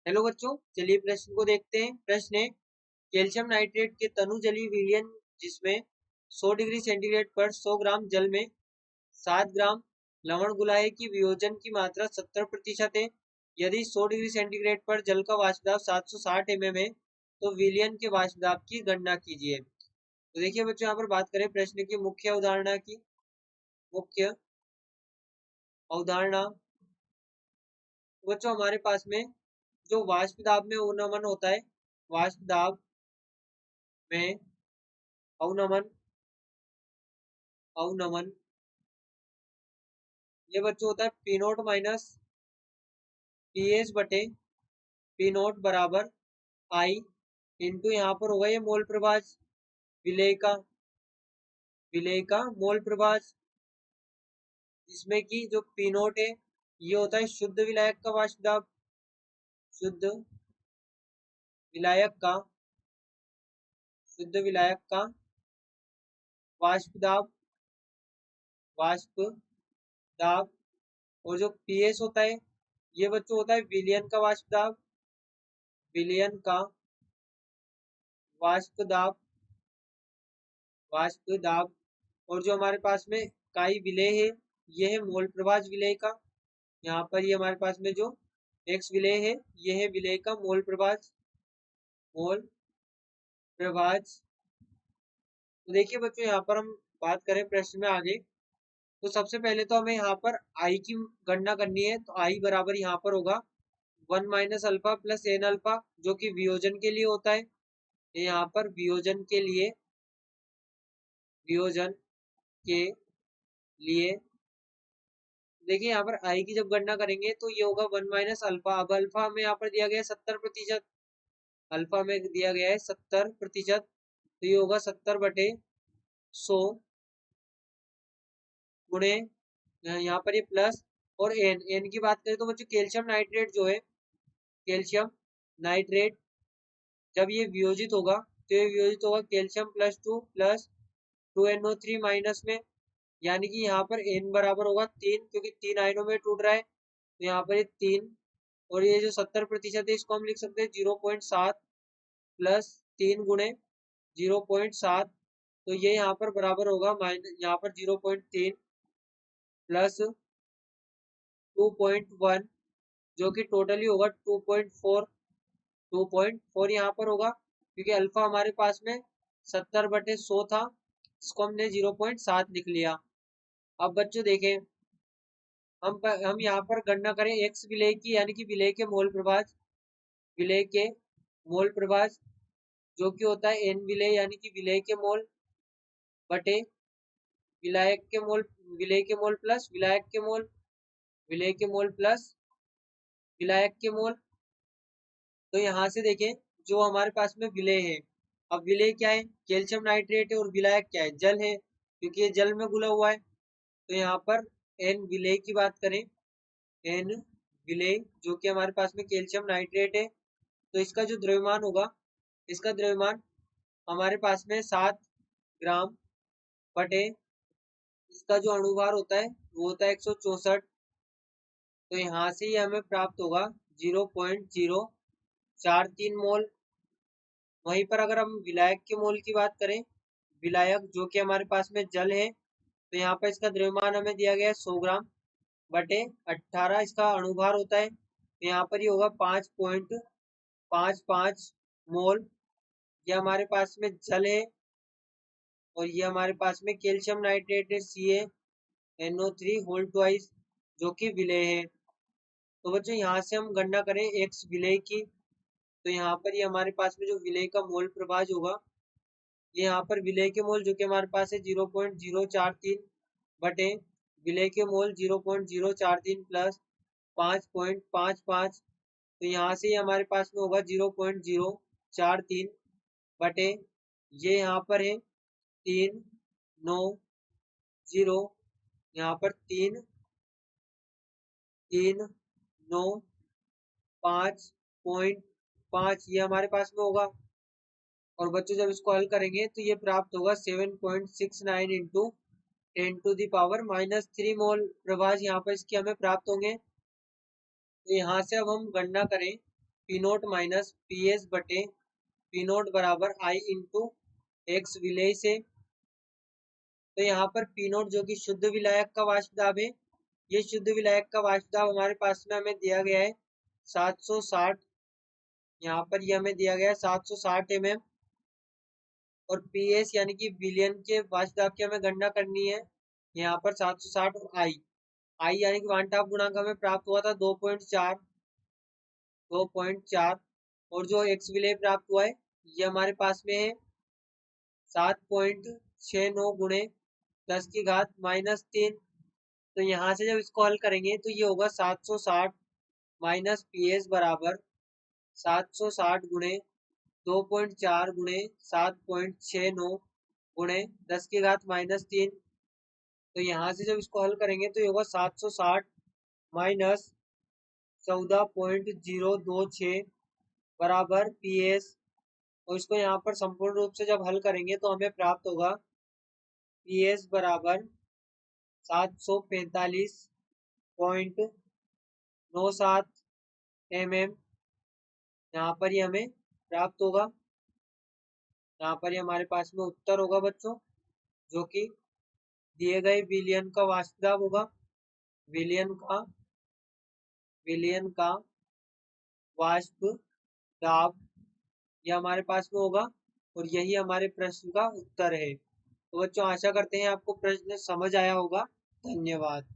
Hello बच्चों, चलिए प्रश्न को देखते हैं। प्रश्न है, कैल्शियम नाइट्रेट के तनु जलीय विलयन जिसमें 100 डिग्री सेंटीग्रेड पर 100 ग्राम जल में 7 ग्राम लवण घुलाए की वियोजन की मात्रा 70% है। यदि 100 डिग्री सेंटीग्रेड पर जल का वाष्प दाब 760 mm है तो विलयन के वाष्प दाब की गणना कीजिए। तो देखिए बच्चों, यहाँ पर बात करें प्रश्न की मुख्य अवधारणा की। मुख्य अवधारणा बच्चों, हमारे पास में जो वाष्प दाब में उन्नमन होता है, वाष्प दाब में अवनमन अवनमन ये बच्चों होता है P note minus P H बटे पी नोट बराबर आई इंटू यहाँ पर होगा ये मोल प्रभाज विलेय का मोल प्रभाज, जिसमें कि जो पी नोट है ये होता है शुद्ध विलायक का वाष्प दाब। शुद्ध विलायक का शुद्ध विलायक का वाष्प दाब और जो पीएस होता है ये बच्चों होता है विलयन का वाष्प दाब। विलयन का वाष्प दाब और जो हमारे पास में काई विलेय है ये है मोल प्रभाज विलेय का। यहाँ पर ये हमारे पास में जो एक्स विलेय है ये है विलेय का मोल प्रभाज। तो देखिए बच्चों, यहाँ पर हम बात करें प्रश्न में आगे, तो सबसे पहले तो हमें यहाँ पर आई की गणना करनी है। तो आई बराबर यहाँ पर होगा 1 minus alpha plus n alpha, जो कि वियोजन के लिए होता है। यहाँ पर वियोजन के लिए देखिए यहाँ पर आई की जब गणना करेंगे तो ये होगा 1 माइनस अल्फा। अब अल्फा में यहाँ पर दिया गया है 70%, अल्फा में दिया गया है 70%, तो ये होगा 70 बटे 100 गुणे यहाँ पर ये प्लस और एन की बात करें तो बच्चों कैल्शियम नाइट्रेट जो है, कैल्शियम नाइट्रेट जब ये वियोजित होगा तो ये वियोजित होगा कैल्शियम प्लस 2NO3 माइनस में, यानी कि यहाँ पर एन बराबर होगा 3, क्योंकि 3 आयनों में टूट रहा है। तो यहाँ पर ये 3 और ये जो 70% है इसको हम लिख सकते हैं 0.7 प्लस 3 गुणे 0.7, तो ये यहाँ पर बराबर होगा माइनस यहाँ पर 0.3 प्लस 2.1, जो कि टोटली होगा 2.4 यहाँ पर होगा, क्योंकि अल्फा हमारे पास में 70 बटे 100 था, इसको हमने 0.7 लिख लिया। अब बच्चों देखें, हम यहाँ पर गणना करें एक्स विलेय की, यानी कि विलेय के मोल प्रभाज जो कि होता है एन विलेय, यानी कि विलेय के मोल बटे विलायक के मोल, विलेय के मोल प्लस विलायक के मोल, विलेय के मोल प्लस विलायक के मोल। तो यहाँ से देखें जो हमारे पास में विलेय है, अब विलेय क्या है, कैल्शियम नाइट्रेट है, और विलायक क्या है, जल है, क्योंकि ये जल में घुला हुआ है। तो यहाँ पर एन विलेय की बात करें, एन विलेय जो कि हमारे पास में कैल्शियम नाइट्रेट है, तो इसका जो द्रव्यमान होगा, इसका द्रव्यमान हमारे पास में 7 ग्राम बटे इसका जो अणुभार होता है वो होता है 164। तो यहाँ से ही हमें प्राप्त होगा 0.043 मोल। वहीं पर अगर हम विलायक के मोल की बात करें, विलायक जो कि हमारे पास में जल है, तो यहाँ पर इसका द्रव्यमान हमें दिया गया है 100 ग्राम बटे 18 इसका अणुभार होता है, तो यहाँ पर ये होगा 5.55 मोल। ये हमारे पास में जल है और ये हमारे पास में कैल्शियम नाइट्रेट है CaNO3 होल ट्वाइस, जो कि विलेय है। तो बच्चों यहाँ से हम गणना करें एक्स विलेय की, तो यहाँ पर ये हमारे पास में जो विलेय का मोल प्रभाज होगा, ये यहाँ पर विलेय के मोल जो कि हमारे पास है 0.043 बटे विलेय के मोल 0.043 प्लस 5.55, तो यहाँ से हमारे पास में होगा 0.043 बटे ये यहाँ पर है 390, यहाँ पर 395.5 ये हमारे पास में होगा। और बच्चों जब इसको हल करेंगे तो ये प्राप्त होगा 7.69 इंटू 10⁻³ मोल प्रभाज यहाँ पर इसके हमें प्राप्त होंगे। तो यहाँ से अब हम गणना करें P note minus P S बटे पी नोट बराबर आई इंटू एक्स विलेय से। तो यहाँ पर पी नोट जो कि शुद्ध विलायक का वाष्प दाब है, ये शुद्ध विलायक का वाष्प दाब हमारे पास में हमें दिया गया है 760, यहाँ पर ये हमें दिया गया है 760 mm। और पी एस यानी कि विलयन के वाष्प दाब की हमें गणना करनी है, यहाँ पर 760। और आई यानी कि वांटाप गुणांक हमें प्राप्त हुआ था 2.4। और जो एक्स विलेय प्राप्त हुआ है ये हमारे पास में है 7.69 गुणे 10 की घात -3। तो यहाँ से जब इसको हल करेंगे तो ये होगा 760 माइनस पी एस बराबर 760 गुणे 2.4 गुणे 7.69 गुणे 10 की घात -3। तो यहाँ से जब इसको हल करेंगे तो ये होगा 760 माइनस 14.026 बराबर पी एस। और इसको यहाँ पर संपूर्ण रूप से जब हल करेंगे तो हमें प्राप्त होगा पी एस बराबर 745.97 mm। यहाँ पर ही हमें प्राप्त होगा, यहाँ पर ही हमारे पास में उत्तर होगा बच्चों, जो कि दिए गए विलयन का वाष्प दाब होगा। विलयन का वाष्प दाब यह हमारे पास में होगा और यही हमारे प्रश्न का उत्तर है। तो बच्चों आशा करते हैं आपको प्रश्न समझ आया होगा। धन्यवाद।